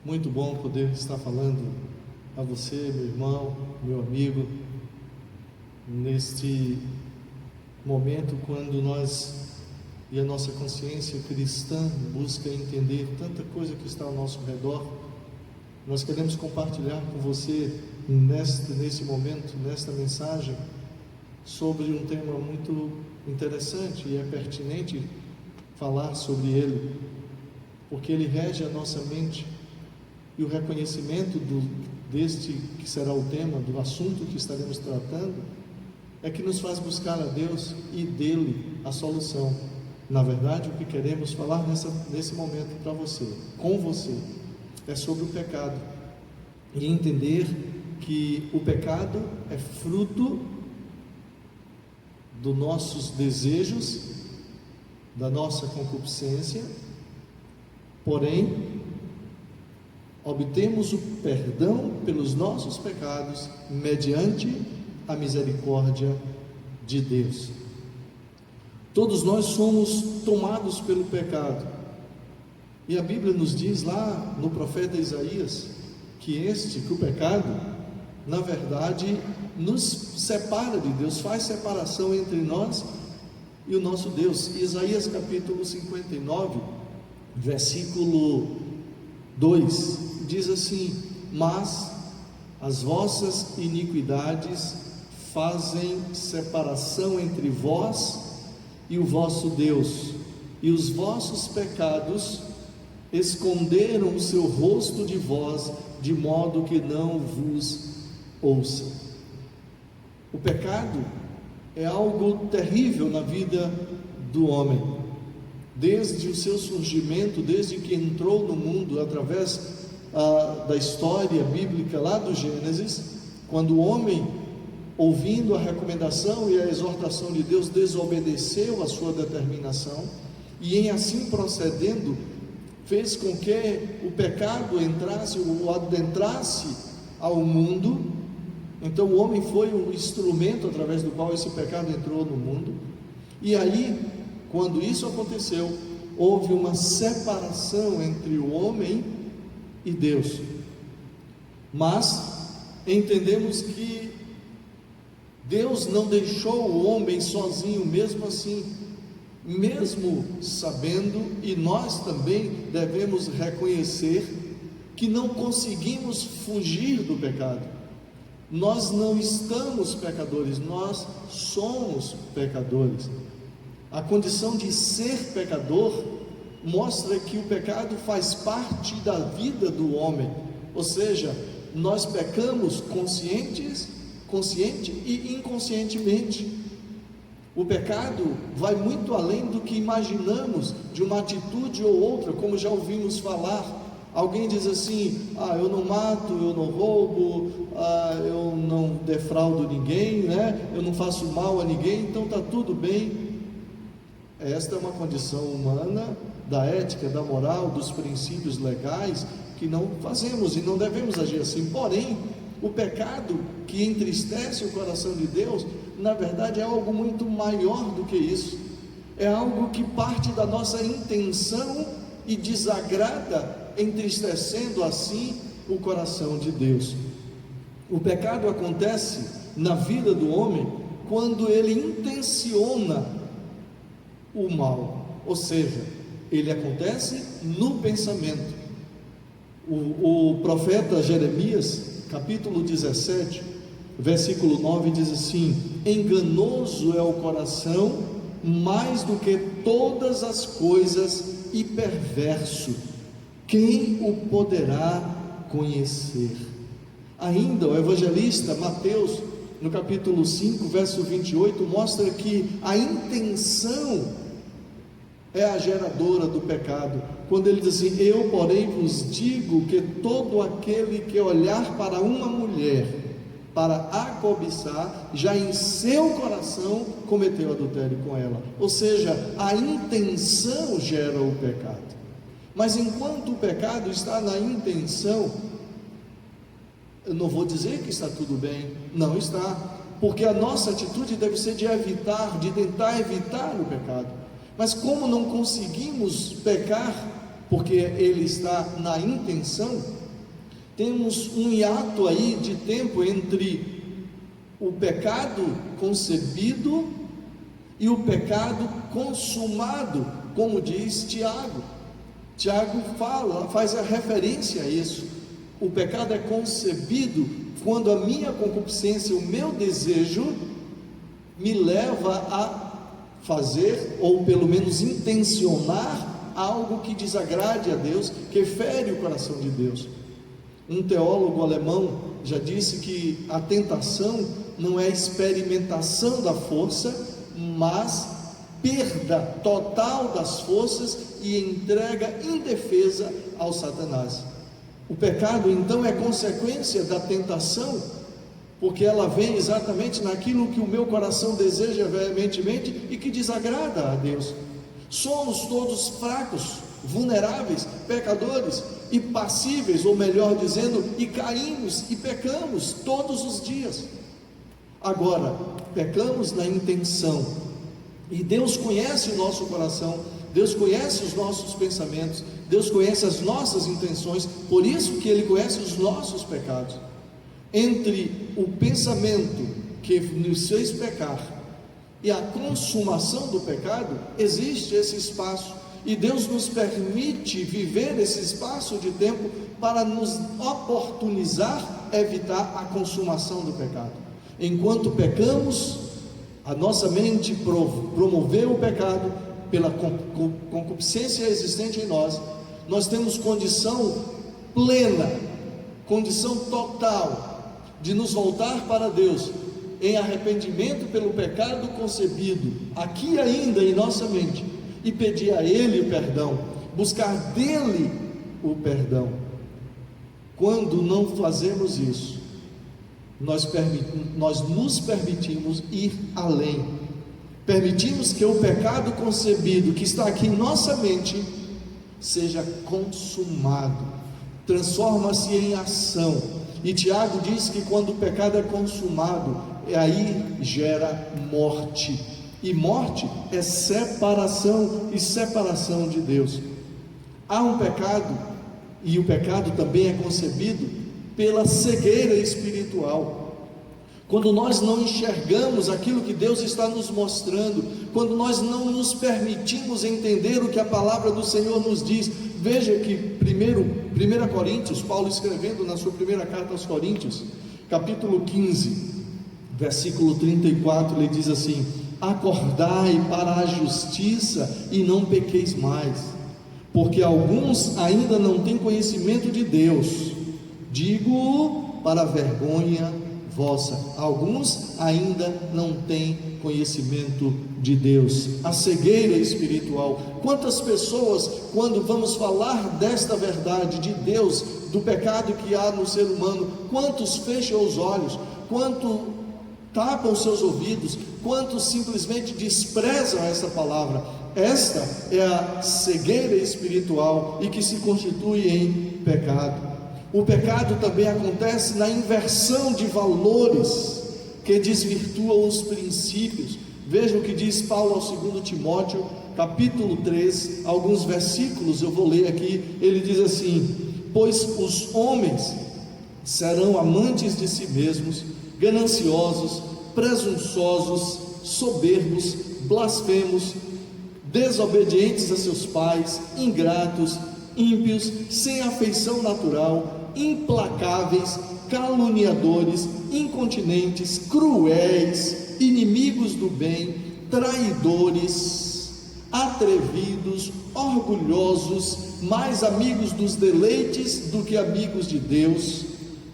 Muito bom poder estar falando a você, meu irmão, meu amigo, neste momento quando nós e a nossa consciência cristã busca entender tanta coisa que está ao nosso redor. Nós queremos compartilhar com você nesse momento, nesta mensagem, sobre um tema muito interessante, e é pertinente falar sobre ele, porque ele rege a nossa mente, e o reconhecimento deste que será o tema, do assunto que estaremos tratando, é que nos faz buscar a Deus e dele a solução. Na verdade, o que queremos falar nesse momento para você, com você, é sobre o pecado, e entender que o pecado é fruto dos nossos desejos, da nossa concupiscência, porém, obtemos o perdão pelos nossos pecados mediante a misericórdia de Deus. Todos nós somos tomados pelo pecado, e a Bíblia nos diz lá no profeta Isaías que o pecado, na verdade, nos separa de Deus, faz separação entre nós e o nosso Deus. Isaías capítulo 59, versículo 2, diz assim: mas as vossas iniquidades fazem separação entre vós e o vosso Deus, e os vossos pecados esconderam o seu rosto de vós, de modo que não vos ouça. O pecado é algo terrível na vida do homem, desde o seu surgimento, desde que entrou no mundo, através da história bíblica lá do Gênesis, quando o homem, ouvindo a recomendação e a exortação de Deus, desobedeceu a sua determinação, e em assim procedendo, fez com que o pecado adentrasse ao mundo. Então o homem foi um instrumento através do qual esse pecado entrou no mundo, e aí, quando isso aconteceu, houve uma separação entre o homem e Deus. Mas entendemos que Deus não deixou o homem sozinho, mesmo assim, mesmo sabendo, e nós também devemos reconhecer que não conseguimos fugir do pecado. Nós não estamos pecadores, nós somos pecadores. A condição de ser pecador mostra que o pecado faz parte da vida do homem, ou seja, nós pecamos consciente e inconscientemente. O pecado vai muito além do que imaginamos, de uma atitude ou outra, como já ouvimos falar. Alguém diz assim: eu não mato, eu não roubo, eu não defraudo ninguém, né? Eu não faço mal a ninguém, então está tudo bem. Esta é uma condição humana, da ética, da moral, dos princípios legais, que não fazemos e não devemos agir assim. Porém, o pecado que entristece o coração de Deus, na verdade é algo muito maior do que isso. É algo que parte da nossa intenção e desagrada, entristecendo assim o coração de Deus. O pecado acontece na vida do homem quando ele intenciona o mal, ou seja, ele acontece no pensamento. O profeta Jeremias, capítulo 17, versículo 9, diz assim: enganoso é o coração mais do que todas as coisas, e perverso, quem o poderá conhecer? Ainda o evangelista Mateus, no capítulo 5, verso 28, mostra que a intenção é a geradora do pecado, quando ele diz assim: eu porém vos digo que todo aquele que olhar para uma mulher para a cobiçar, já em seu coração cometeu adultério com ela. Ou seja, a intenção gera o pecado. Mas enquanto o pecado está na intenção, eu não vou dizer que está tudo bem, não está, porque a nossa atitude deve ser de evitar, de tentar evitar o pecado. Mas como não conseguimos pecar porque ele está na intenção, temos um hiato aí de tempo entre o pecado concebido e o pecado consumado, como diz Tiago. Tiago faz a referência a isso. O pecado é concebido quando a minha concupiscência, o meu desejo, me leva a fazer, ou pelo menos intencionar, algo que desagrade a Deus, que fere o coração de Deus. Um teólogo alemão já disse que a tentação não é a experimentação da força, mas perda total das forças e entrega indefesa ao Satanás. O pecado então é consequência da tentação, porque ela vem exatamente naquilo que o meu coração deseja veementemente e que desagrada a Deus. Somos todos fracos, vulneráveis, pecadores e passíveis, ou melhor dizendo, e caímos e pecamos todos os dias. Agora, pecamos na intenção, e Deus conhece o nosso coração, Deus conhece os nossos pensamentos, Deus conhece as nossas intenções, por isso que Ele conhece os nossos pecados. Entre o pensamento que nos fez pecar e a consumação do pecado, existe esse espaço, e Deus nos permite viver esse espaço de tempo para nos oportunizar evitar a consumação do pecado. Enquanto pecamos, a nossa mente promoveu o pecado pela concupiscência existente em nós. Nós temos condição plena, condição total de nos voltar para Deus em arrependimento pelo pecado concebido aqui ainda em nossa mente, e pedir a Ele o perdão, buscar dele o perdão. Quando não fazemos isso, nós nos permitimos ir além, permitimos que o pecado concebido que está aqui em nossa mente seja consumado, transforma-se em ação. E Tiago diz que quando o pecado é consumado, aí gera morte, e morte é separação, e separação de Deus. Há um pecado, e o pecado também é concebido pela cegueira espiritual. Quando nós não enxergamos aquilo que Deus está nos mostrando, quando nós não nos permitimos entender o que a palavra do Senhor nos diz. Veja que 1 Coríntios, Paulo escrevendo na sua primeira carta aos Coríntios, capítulo 15, versículo 34, ele diz assim: acordai para a justiça e não pequeis mais, porque alguns ainda não têm conhecimento de Deus. Digo para a vergonha vossa, alguns ainda não têm conhecimento de Deus. A cegueira espiritual. Quantas pessoas, quando vamos falar desta verdade de Deus, do pecado que há no ser humano, quantos fecham os olhos, quantos tapam seus ouvidos, quantos simplesmente desprezam essa palavra. Esta é a cegueira espiritual, e que se constitui em pecado. O pecado também acontece na inversão de valores, que desvirtuam os princípios. Veja o que diz Paulo ao 2 Timóteo, capítulo 3, alguns versículos eu vou ler aqui. Ele diz assim: pois os homens serão amantes de si mesmos, gananciosos, presunçosos, soberbos, blasfemos, desobedientes a seus pais, ingratos, ímpios, sem afeição natural, implacáveis, caluniadores, incontinentes, cruéis, inimigos do bem, traidores, atrevidos, orgulhosos, mais amigos dos deleites do que amigos de Deus.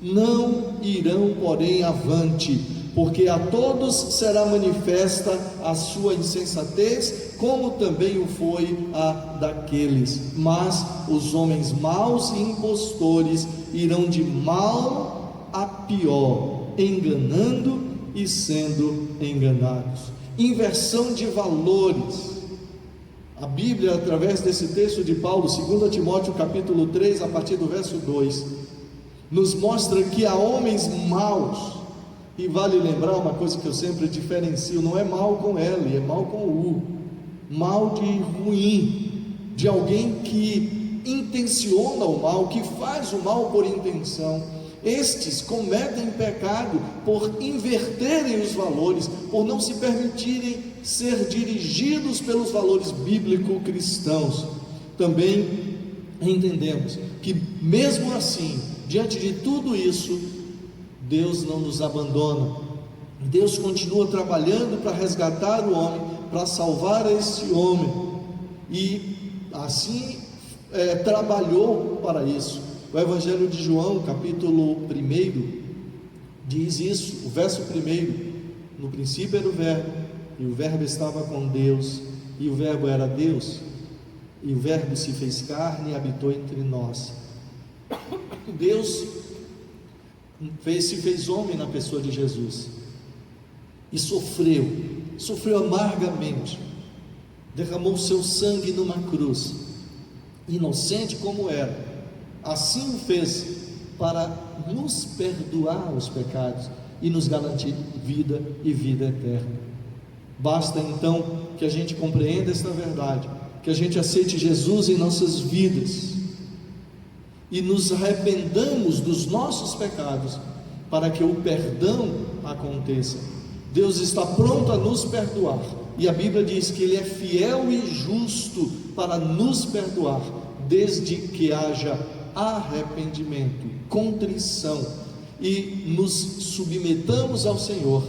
Não irão, porém, avante, porque a todos será manifesta a sua insensatez, como também o foi a daqueles. Mas os homens maus e impostores irão de mal a pior, enganando e sendo enganados. Inversão de valores. A Bíblia, através desse texto de Paulo, 2 Timóteo capítulo 3, a partir do verso 2, nos mostra que há homens maus. E vale lembrar uma coisa que eu sempre diferencio: não é mal com L, é mal com U. Mal de ruim, de alguém que intenciona o mal, que faz o mal por intenção. Estes cometem pecado por inverterem os valores, por não se permitirem ser dirigidos pelos valores bíblico-cristãos. Também entendemos que, mesmo assim, diante de tudo isso, Deus não nos abandona. Deus continua trabalhando para resgatar o homem, para salvar este homem, e assim trabalhou para isso. O Evangelho de João, capítulo 1, diz isso, o verso 1: no princípio era o Verbo, e o Verbo estava com Deus, e o Verbo era Deus, e o Verbo se fez carne e habitou entre nós. Deus se fez homem na pessoa de Jesus, e sofreu amargamente, derramou seu sangue numa cruz, inocente como era. Assim o fez para nos perdoar os pecados e nos garantir vida e vida eterna. Basta então que a gente compreenda esta verdade, que a gente aceite Jesus em nossas vidas e nos arrependamos dos nossos pecados, para que o perdão aconteça. Deus está pronto a nos perdoar, e a Bíblia diz que Ele é fiel e justo para nos perdoar, desde que haja arrependimento, contrição, e nos submetamos ao Senhor,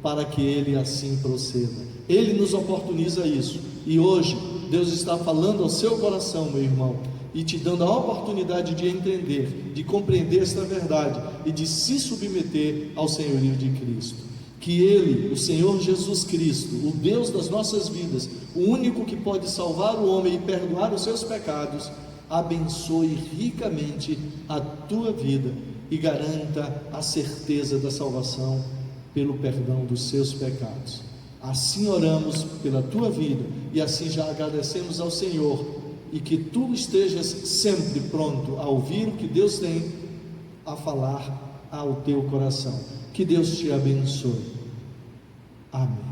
para que Ele assim proceda. Ele nos oportuniza isso, e hoje Deus está falando ao seu coração, meu irmão, e te dando a oportunidade de entender, de compreender esta verdade e de se submeter ao senhorio de Cristo. Que Ele, o Senhor Jesus Cristo, o Deus das nossas vidas, o único que pode salvar o homem e perdoar os seus pecados, abençoe ricamente a tua vida e garanta a certeza da salvação pelo perdão dos seus pecados. Assim oramos pela tua vida e assim já agradecemos ao Senhor, e que tu estejas sempre pronto a ouvir o que Deus tem a falar ao teu coração. Que Deus te abençoe. Amém.